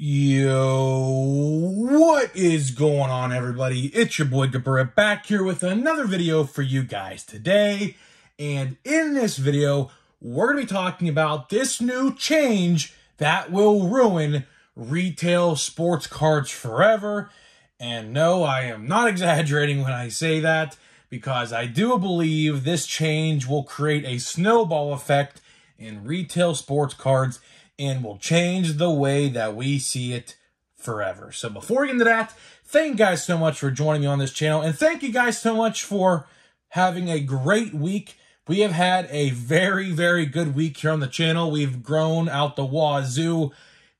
Yo, what is going on, everybody? It's your boy Gabura back here with another video for you guys today. And in this video, we're going to be talking about this new change that will ruin retail sports cards forever. And no, I am not exaggerating when I say that, because I do believe this change will create a snowball effect in retail sports cards and will change the way that we see it forever. So before we get into that, thank you guys so much for joining me on this channel. And thank you guys so much for having a great week. We have had a very, very good week here on the channel. We've grown out the wazoo.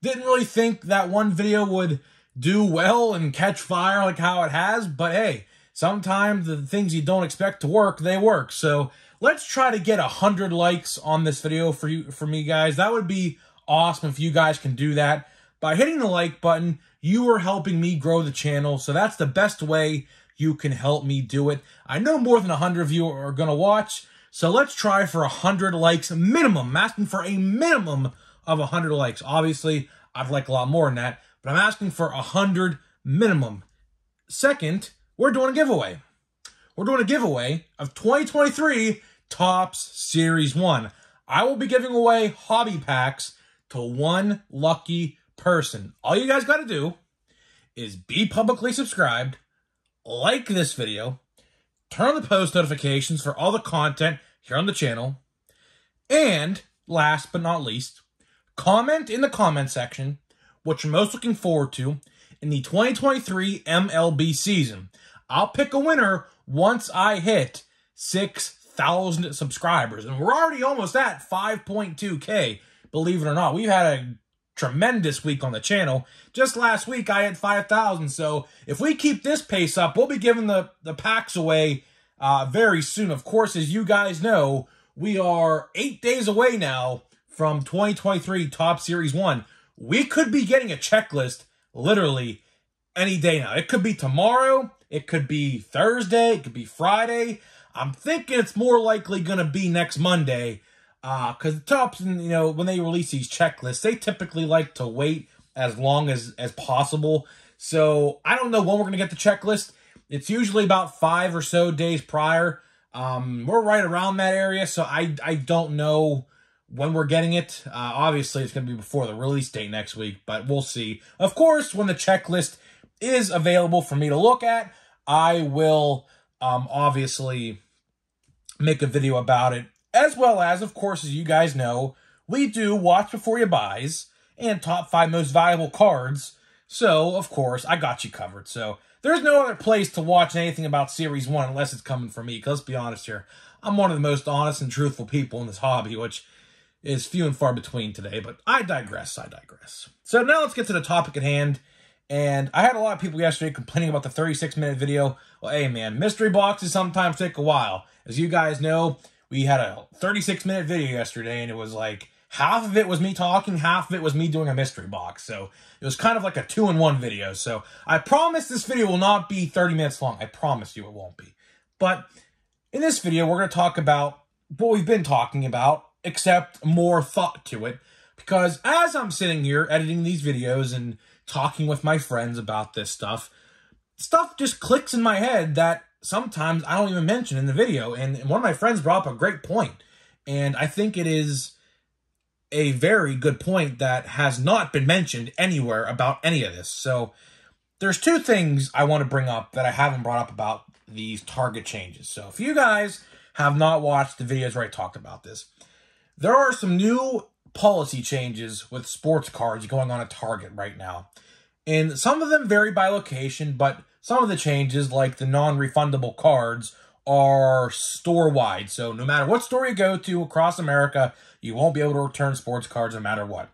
Didn't really think that one video would do well and catch fire like how it has. But hey, sometimes the things you don't expect to work, they work. So let's try to get 100 likes on this video for me, guys. That would be awesome if you guys can do that. By hitting the like button, you are helping me grow the channel, so that's the best way you can help me do it. I know more than 100 of you are going to watch, so let's try for 100 likes minimum. I'm asking for a minimum of 100 likes. Obviously, I'd like a lot more than that, but I'm asking for 100 minimum. Second, we're doing a giveaway. We're doing a giveaway of 2023 Topps Series 1. I will be giving away hobby packs to one lucky person. All you guys got to do is be publicly subscribed, like this video, turn on the post notifications for all the content here on the channel, and last but not least, comment in the comment section what you're most looking forward to in the 2023 MLB season. I'll pick a winner once I hit 6,000 subscribers, and we're already almost at 5.2K. Believe it or not, we've had a tremendous week on the channel. Just last week, I had 5,000. So if we keep this pace up, we'll be giving the packs away very soon. Of course, as you guys know, we are 8 days away now from 2023 Topps Series 1. We could be getting a checklist literally any day now. It could be tomorrow. It could be Thursday. It could be Friday. I'm thinking it's more likely going to be next Monday. Because the Topps, when they release these checklists, they typically like to wait as long as possible. So I don't know when we're going to get the checklist. It's usually about 5 or so days prior. We're right around that area, so I don't know when we're getting it. Obviously, it's going to be before the release date next week, but we'll see. Of course, when the checklist is available for me to look at, I will obviously make a video about it. As well as, of course, as you guys know, we do Watch Before You Buys and Top 5 Most Valuable Cards. So, of course, I got you covered. So, there's no other place to watch anything about Series 1 unless it's coming from me. Because let's be honest here, I'm one of the most honest and truthful people in this hobby, which is few and far between today. But I digress, So, now let's get to the topic at hand. And I had a lot of people yesterday complaining about the 36-minute video. Well, hey, man, mystery boxes sometimes take a while. As you guys know, we had a 36-minute video yesterday, and it was like half of it was me talking, half of it was me doing a mystery box. So it was kind of like a 2-in-1 video. So I promise this video will not be 30 minutes long. I promise you it won't be. But in this video, we're going to talk about what we've been talking about, except more thought to it. Because as I'm sitting here editing these videos and talking with my friends about this stuff just clicks in my head that sometimes I don't even mention in the video. And one of my friends brought up a great point. And I think it is a very good point that has not been mentioned anywhere about any of this. So there's two things I want to bring up that I haven't brought up about these Target changes. So if you guys have not watched the videos where I talked about this, there are some new policy changes with sports cards going on at Target right now. And some of them vary by location, but some of the changes, like the non-refundable cards, are store-wide. So no matter what store you go to across America, you won't be able to return sports cards no matter what.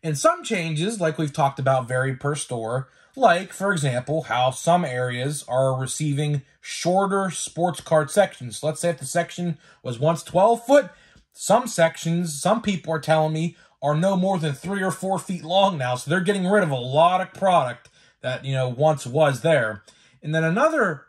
And some changes, like we've talked about, vary per store. Like, for example, how some areas are receiving shorter sports card sections. So let's say if the section was once 12 foot, some sections, some people are telling me, are no more than 3 or 4 feet long now. So they're getting rid of a lot of product that, once was there. And then another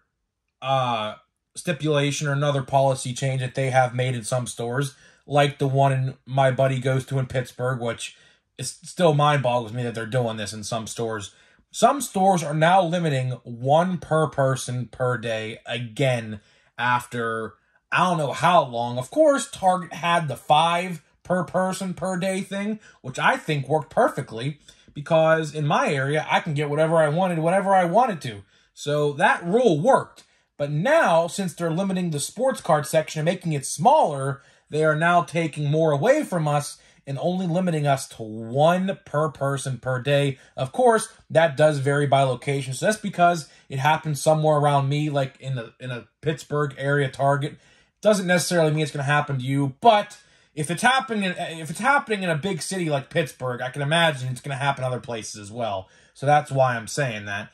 stipulation or another policy change that they have made in some stores, like the one my buddy goes to in Pittsburgh, which it still mind boggles me that they're doing this in some stores. Some stores are now limiting 1 per person per day again after I don't know how long. Of course, Target had the 5 per person per day thing, which I think worked perfectly because in my area, I can get whatever I wanted whenever I wanted to. So that rule worked. But now, since they're limiting the sports card section and making it smaller, they are now taking more away from us and only limiting us to 1 per person per day. Of course, that does vary by location. So that's because it happens somewhere around me, like in a Pittsburgh area Target. Doesn't necessarily mean it's going to happen to you, but if it's happening in a big city like Pittsburgh, I can imagine it's going to happen other places as well. So that's why I'm saying that.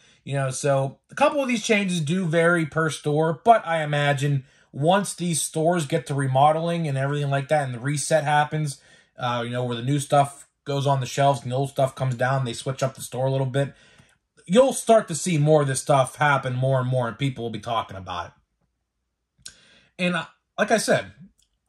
So a couple of these changes do vary per store, but I imagine once these stores get to remodeling and everything like that and the reset happens, where the new stuff goes on the shelves and the old stuff comes down, they switch up the store a little bit, you'll start to see more of this stuff happen more and more, and people will be talking about it. And like I said,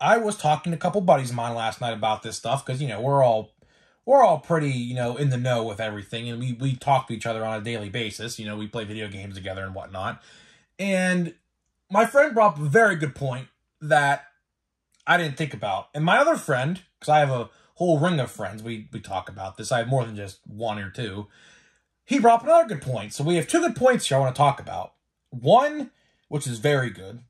I was talking to a couple buddies of mine last night about this stuff because, we're all pretty, in the know with everything, and we talk to each other on a daily basis. We play video games together and whatnot. And my friend brought up a very good point that I didn't think about. And my other friend, because I have a whole ring of friends, we talk about this. I have more than just 1 or 2. He brought up another good point. So we have 2 good points here I want to talk about. One, which is very good,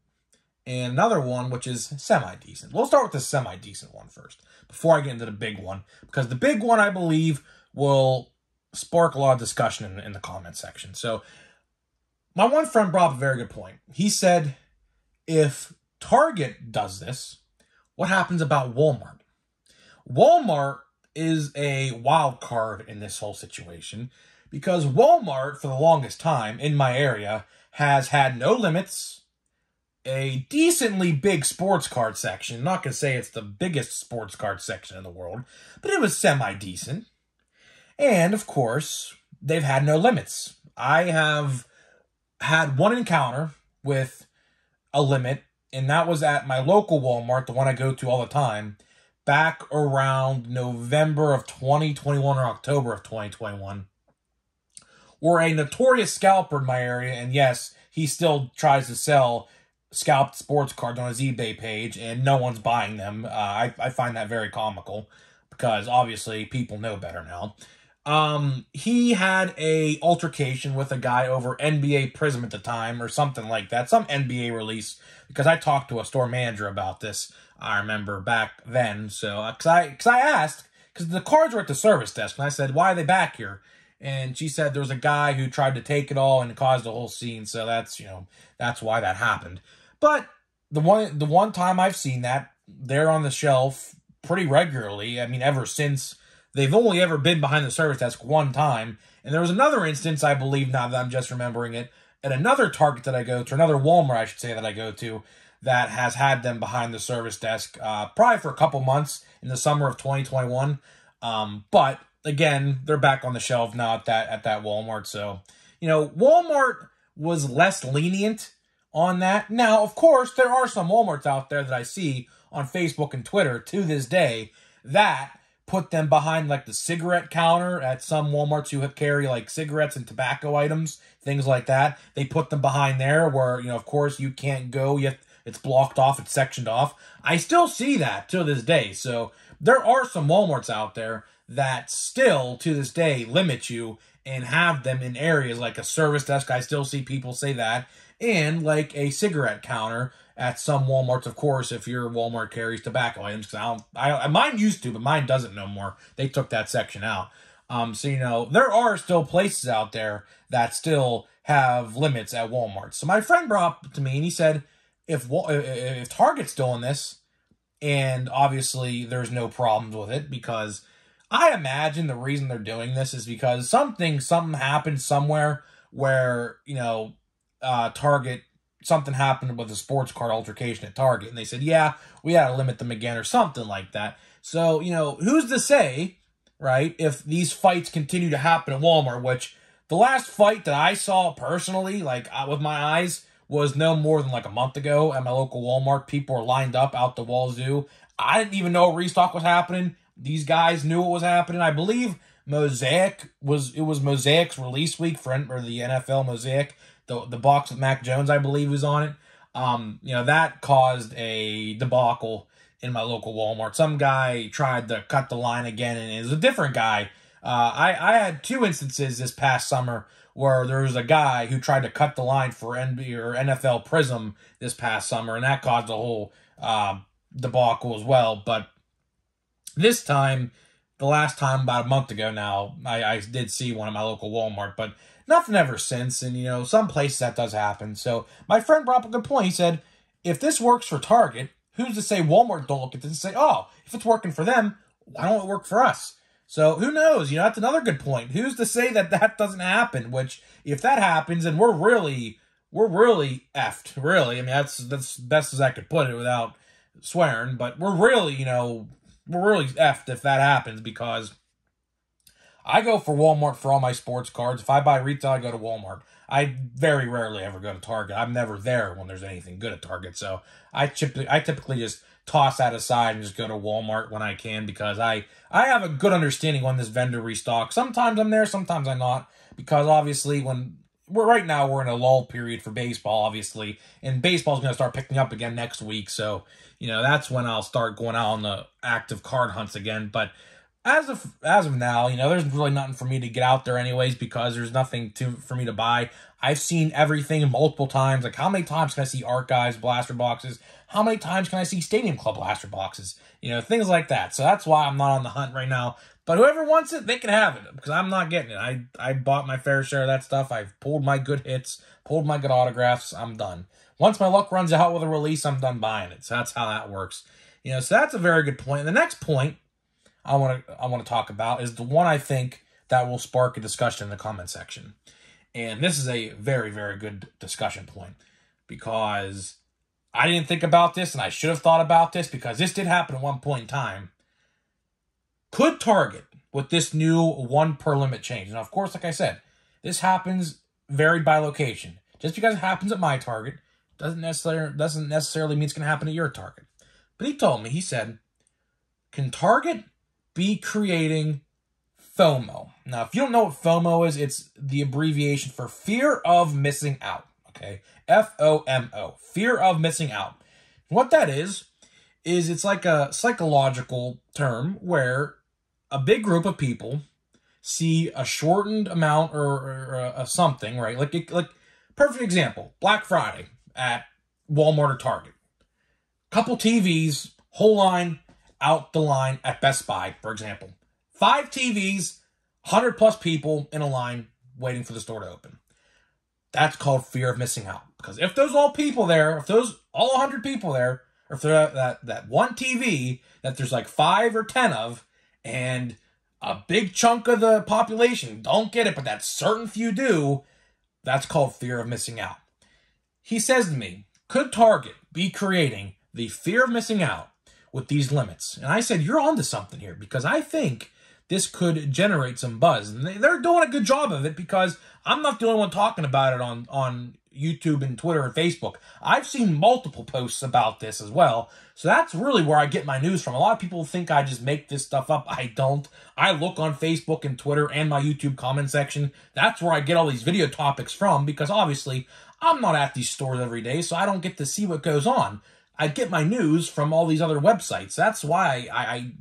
and another one, which is semi-decent. We'll start with the semi-decent one first, before I get into the big one, because the big one, I believe, will spark a lot of discussion in the comment section. So my one friend brought up a very good point. He said, if Target does this, what happens about Walmart? Walmart is a wild card in this whole situation because Walmart, for the longest time in my area, has had no limits, a decently big sports card section. I'm not going to say it's the biggest sports card section in the world, but it was semi-decent. And, of course, they've had no limits. I have had one encounter with a limit, and that was at my local Walmart, the one I go to all the time, back around November of 2021 or October of 2021, where a notorious scalper in my area, and yes, he still tries to sell scalped sports cards on his eBay page, and no one's buying them. I find that very comical, because obviously people know better now. He had a altercation with a guy over NBA Prism at the time, or something like that, some NBA release, because I talked to a store manager about this, I remember back then, so, because I asked, because the cards were at the service desk, and I said, why are they back here? And she said there was a guy who tried to take it all and caused a whole scene, so that's, that's why that happened. But the one time I've seen that, they're on the shelf pretty regularly, I mean, ever since. They've only ever been behind the service desk one time. And there was another instance, I believe, now that I'm just remembering it, at another Target that I go to, another Walmart, I should say, that I go to, that has had them behind the service desk probably for a couple months in the summer of 2021. But, again, they're back on the shelf now at that Walmart. So, Walmart was less lenient on that. Now, of course, there are some Walmarts out there that I see on Facebook and Twitter to this day that put them behind, like, the cigarette counter at some Walmarts who carry, like, cigarettes and tobacco items, things like that. They put them behind there where, of course, you can't go. It's blocked off. It's sectioned off. I still see that to this day. So there are some Walmarts out there that still, to this day, limit you and have them in areas like a service desk. I still see people say that. And, like, a cigarette counter at some Walmarts, of course, if your Walmart carries tobacco items, because mine used to, but mine doesn't no more. They took that section out. So, there are still places out there that still have limits at Walmart. So my friend brought up to me, and he said, if Target's doing this, and obviously there's no problems with it, because I imagine the reason they're doing this is because something happened somewhere where, Target, something happened with a sports card altercation at Target, and they said, yeah, we gotta limit them again, or something like that. So, who's to say, right, if these fights continue to happen at Walmart, which the last fight that I saw personally, like, with my eyes, was no more than, like, a month ago at my local Walmart. People were lined up out the wazoo. I didn't even know a restock was happening. these guys knew what was happening. I believe Mosaic was Mosaic's release week for the NFL Mosaic, the box with Mac Jones, I believe, was on it. That caused a debacle in my local Walmart. Some guy tried to cut the line again, and it was a different guy. I had 2 instances this past summer where there was a guy who tried to cut the line for NBA or NFL Prism this past summer, and that caused a whole debacle as well. But this time, the last time, about a month ago now, I did see one at my local Walmart, but nothing ever since. And, some places that does happen. So my friend brought up a good point. He said, if this works for Target, who's to say Walmart don't look at this and say, oh, if it's working for them, why don't it work for us? So who knows? That's another good point. Who's to say that doesn't happen? Which, if that happens, then we're really effed. Really, I mean, that's best as I could put it without swearing. But we're really effed if that happens, because I go for Walmart for all my sports cards. If I buy retail, I go to Walmart. I very rarely ever go to Target. I'm never there when there's anything good at Target. So I typically just toss that aside and just go to Walmart when I can, because I have a good understanding when this vendor restocks. Sometimes I'm there, sometimes I'm not, because obviously right now we're in a lull period for baseball, obviously, and baseball's going to start picking up again next week. So, that's when I'll start going out on the active card hunts again. But as of now, there's really nothing for me to get out there anyways, because there's nothing for me to buy. I've seen everything multiple times. Like, how many times can I see Archives blaster boxes? How many times can I see Stadium Club blaster boxes? Things like that. So that's why I'm not on the hunt right now. But whoever wants it, they can have it, because I'm not getting it. I bought my fair share of that stuff. I've pulled my good hits, pulled my good autographs. I'm done. Once my luck runs out with a release, I'm done buying it. So that's how that works. So that's a very good point. And the next point I want to talk about is the one I think that will spark a discussion in the comment section. And this is a very, very good discussion point, because I didn't think about this, and I should have thought about this, because this did happen at one point in time. Could Target, with this new 1 per limit change, now of course, like I said, this happens varied by location. Just because it happens at my Target doesn't necessarily mean it's going to happen at your Target. But he said, can Target be creating FOMO? Now, if you don't know what FOMO is, it's the abbreviation for fear of missing out. Okay, FOMO, fear of missing out. What that is it's like a psychological term where a big group of people see a shortened amount or something, right? Like perfect example, Black Friday at Walmart or Target. Couple TVs, whole line, out the line at Best Buy, for example. 5 TVs, 100+ people in a line waiting for the store to open. That's called fear of missing out. Because if there's all people there, if those all 100 people there, or if they're that one TV that there's like 5 or 10 of, and a big chunk of the population don't get it, but that certain few do, that's called fear of missing out. He says to me, could Target be creating the fear of missing out with these limits? And I said, you're onto something here, because I think this could generate some buzz. And they're doing a good job of it, because I'm not the only one talking about it on YouTube and Twitter and Facebook. I've seen multiple posts about this as well. So that's really where I get my news from. A lot of people think I just make this stuff up. I don't. I look on Facebook and Twitter and my YouTube comment section. That's where I get all these video topics from, because obviously I'm not at these stores every day, so I don't get to see what goes on. I get my news from all these other websites. That's why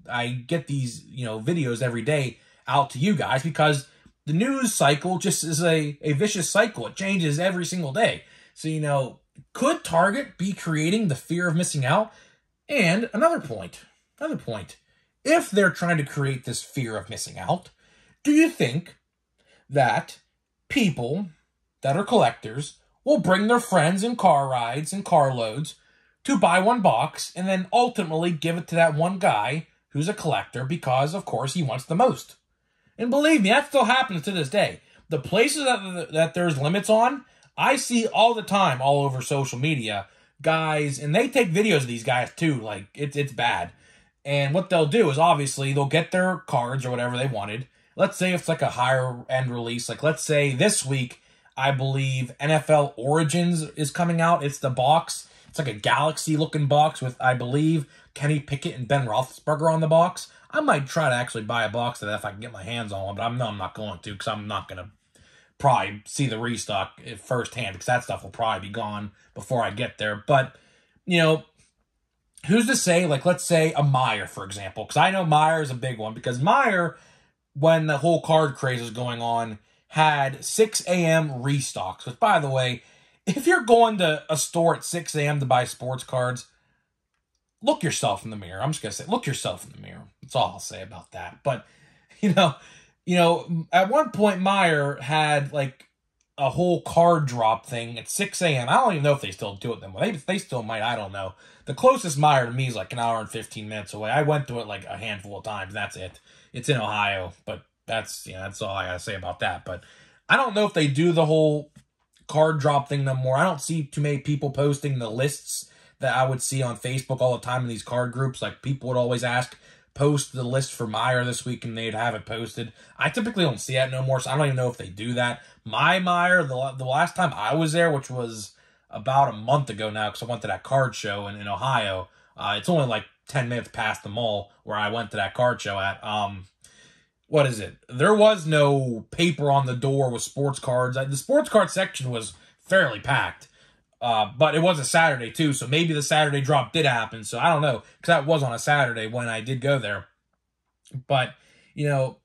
I get these, videos every day out to you guys, because the news cycle just is a vicious cycle. It changes every single day. So, could Target be creating the fear of missing out? And another point. If they're trying to create this fear of missing out, do you think that people that are collectors will bring their friends in car rides and car loads to buy one box and then ultimately give it to that one guy who's a collector because, of course, he wants the most? And believe me, that still happens to this day. The places that there's limits on, I see all the time all over social media, guys, and they take videos of these guys too. Like, it's bad. And what they'll do is, obviously, they'll get their cards or whatever they wanted. Let's say it's like a higher end release. Like, let's say this week, I believe NFL Origins is coming out. It's the box. It's like a galaxy looking box with, I believe, Kenny Pickett and Ben Roethlisberger on the box, I might try to actually buy a box of that if I can get my hands on one, but I'm not going to, because I'm not going to probably see the restock firsthand, because that stuff will probably be gone before I get there. But, you know, who's to say, like, let's say a Meijer, for example, because I know Meijer is a big one, because Meijer, when the whole card craze was going on, had 6 a.m. restocks, which, by the way, if you're going to a store at 6 a.m. to buy sports cards, look yourself in the mirror. I'm just going to say, look yourself in the mirror. That's all I'll say about that. But, you know, at one point, Meijer had, like, a whole card drop thing at 6 a.m. I don't even know if they still do it then. Well, they still might. I don't know. The closest Meijer to me is, like, an hour and 15 minutes away. I went to it, like, a handful of times. That's it. It's in Ohio. But that's all I got to say about that. But I don't know if they do the whole card drop thing no more. I don't see too many people posting the lists that I would see on Facebook all the time in these card groups. Like, people would always ask, post the list for Meijer this week, and they'd have it posted. I typically don't see that no more, so I don't even know if they do that. My Meijer, the last time I was there, which was about a month ago now, because I went to that card show in Ohio. It's only like 10 minutes past the mall where I went to that card show at. What is it? There was no paper on the door with sports cards. The sports card section was fairly packed. But it was a Saturday, too, so maybe the Saturday drop did happen, so I don't know, because that was on a Saturday when I did go there. But, you know,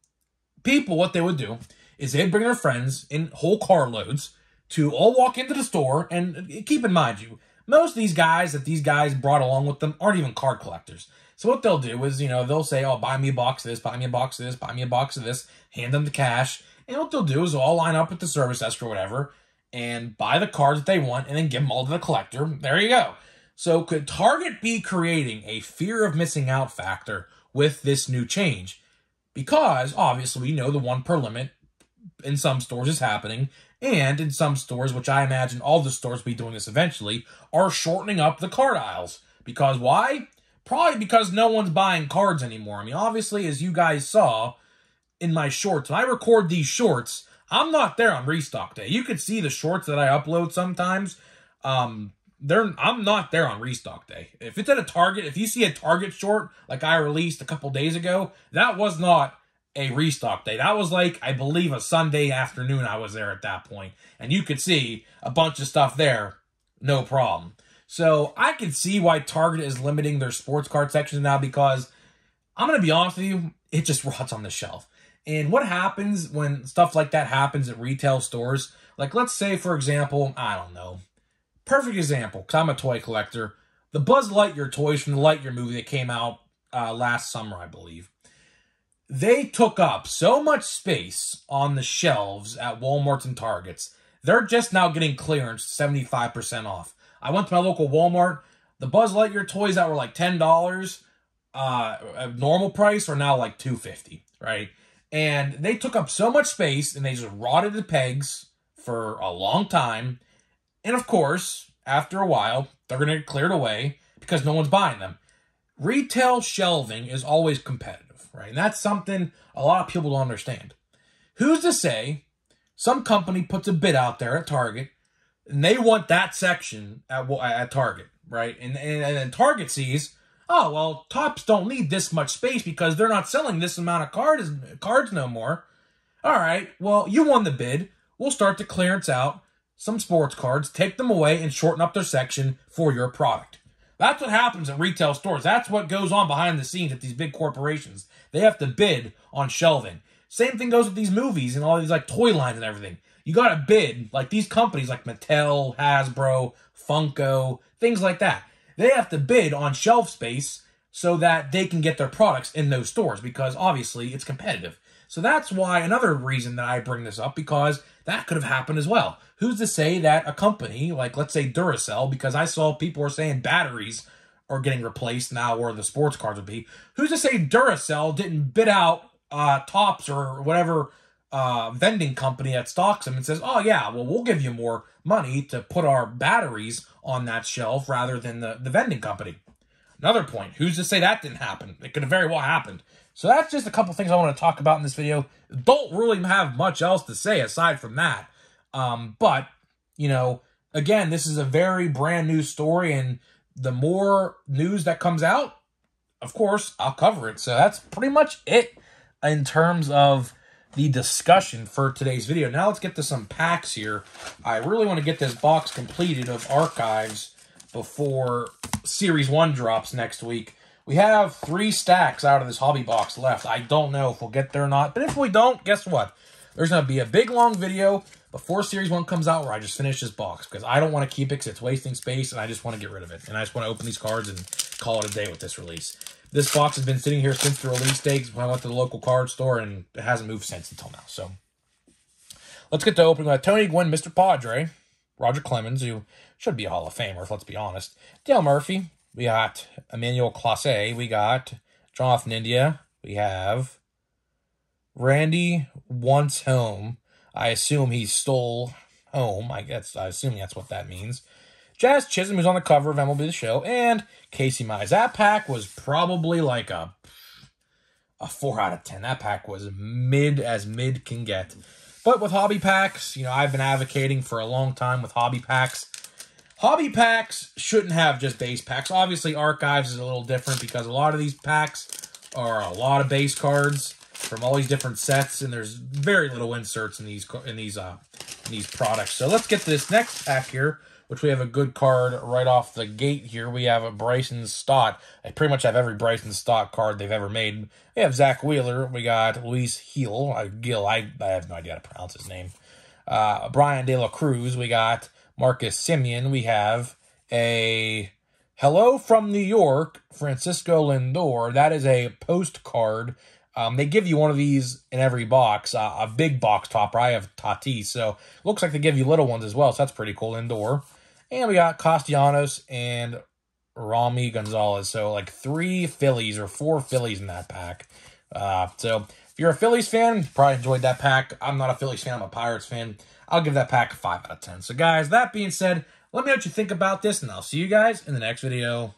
people, what they would do is they'd bring their friends in whole carloads to all walk into the store, and keep in mind, most of these guys that these guys brought along with them aren't even card collectors. So what they'll do is, they'll say, oh, buy me a box of this, buy me a box of this, buy me a box of this, hand them the cash, and what they'll do is they'll all line up at the service desk or whatever, and buy the cards that they want, and then give them all to the collector. There you go. So could Target be creating a fear of missing out factor with this new change? Because, obviously, we know the 1 per limit in some stores is happening, and in some stores, which I imagine all the stores will be doing this eventually, are shortening up the card aisles. Because why? Probably because no one's buying cards anymore. I mean, obviously, as you guys saw in my shorts, when I record these shorts, I'm not there on restock day. You could see the shorts that I upload sometimes. I'm not there on restock day. If it's at a Target, if you see a Target short like I released a couple days ago, that was not a restock day. That was like, I believe, a Sunday afternoon I was there at that point. And you could see a bunch of stuff there, no problem. So I can see why Target is limiting their sports card sections now, because I'm going to be honest with you, it just rots on the shelf. And what happens when stuff like that happens at retail stores? Like, let's say, for example, I don't know. Perfect example, because I'm a toy collector. The Buzz Lightyear toys from the Lightyear movie that came out last summer, I believe. They took up so much space on the shelves at Walmarts and Targets. They're just now getting clearance 75% off. I went to my local Walmart. The Buzz Lightyear toys that were like $10, normal price, are now like $2.50, right? And they took up so much space, and they just rotted the pegs for a long time. And of course, after a while, they're going to get cleared away because no one's buying them. Retail shelving is always competitive, right? And that's something a lot of people don't understand. Who's to say some company puts a bid out there at Target, and they want that section at Target, right? And then Target sees, oh, well, Topps don't need this much space because they're not selling this amount of cards no more. All right, well, you won the bid. We'll start to clearance out some sports cards, take them away, and shorten up their section for your product. That's what happens at retail stores. That's what goes on behind the scenes at these big corporations. They have to bid on shelving. Same thing goes with these movies and all these like toy lines and everything. You got to bid, like these companies like Mattel, Hasbro, Funko, things like that. They have to bid on shelf space so that they can get their products in those stores, because obviously it's competitive. So that's why, another reason that I bring this up, because that could have happened as well. Who's to say that a company, like let's say Duracell, because I saw people were saying batteries are getting replaced now where the sports cards would be. Who's to say Duracell didn't bid out Topps or whatever vending company that stocks them and says, oh yeah, well, we'll give you more money to put our batteries on that shelf rather than the vending company. Another point, who's to say that didn't happen? It could have very well happened. So that's just a couple things I want to talk about in this video. Don't really have much else to say aside from that. But, again, this is a very brand new story, and the more news that comes out, of course, I'll cover it. So that's pretty much it in terms of the discussion for today's video. Now let's get to some packs here. I really want to get this box completed of Archives before Series 1 drops next week. We have 3 stacks out of this hobby box left. I don't know if we'll get there or not, but if we don't, guess what? There's going to be a big, long video before Series 1 comes out where I just finish this box because I don't want to keep it because it's wasting space and I just want to get rid of it. And I just want to open these cards and call it a day with this release. This box has been sitting here since the release date when I went to the local card store, and it hasn't moved since until now. So let's get to opening. We got Tony Gwynn, Mr. Padre, Roger Clemens, who should be a Hall of Famer, if let's be honest. Dale Murphy. We got Emmanuel Clase. We got Jonathan India. We have Randy Wants Home. I assume he stole home. I assume that's what that means. Jazz Chisholm, who's on the cover of MLB The Show, and Casey Mize. That pack was probably like a 4 out of 10. That pack was mid as mid can get. But with hobby packs, you know, I've been advocating for a long time with hobby packs. Hobby packs shouldn't have just base packs. Obviously, Archives is a little different because a lot of these packs are a lot of base cards from all these different sets, and there's very little inserts in these products. So let's get to this next pack here, which we have a good card right off the gate here. We have a Bryson Stott. I pretty much have every Bryson Stott card they've ever made. We have Zach Wheeler. We got Luis Gil. I have no idea how to pronounce his name. Brian De La Cruz. We got Marcus Semien. We have a Hello from New York, Francisco Lindor. That is a postcard. They give you one of these in every box, a big box topper. I have Tatis, so looks like they give you little ones as well, so that's pretty cool. Lindor. And we got Castellanos and Rami Gonzalez. So like 3 Phillies or 4 Phillies in that pack. So if you're a Phillies fan, you probably enjoyed that pack. I'm not a Phillies fan, I'm a Pirates fan. I'll give that pack a 5 out of 10. So guys, that being said, let me know what you think about this, and I'll see you guys in the next video.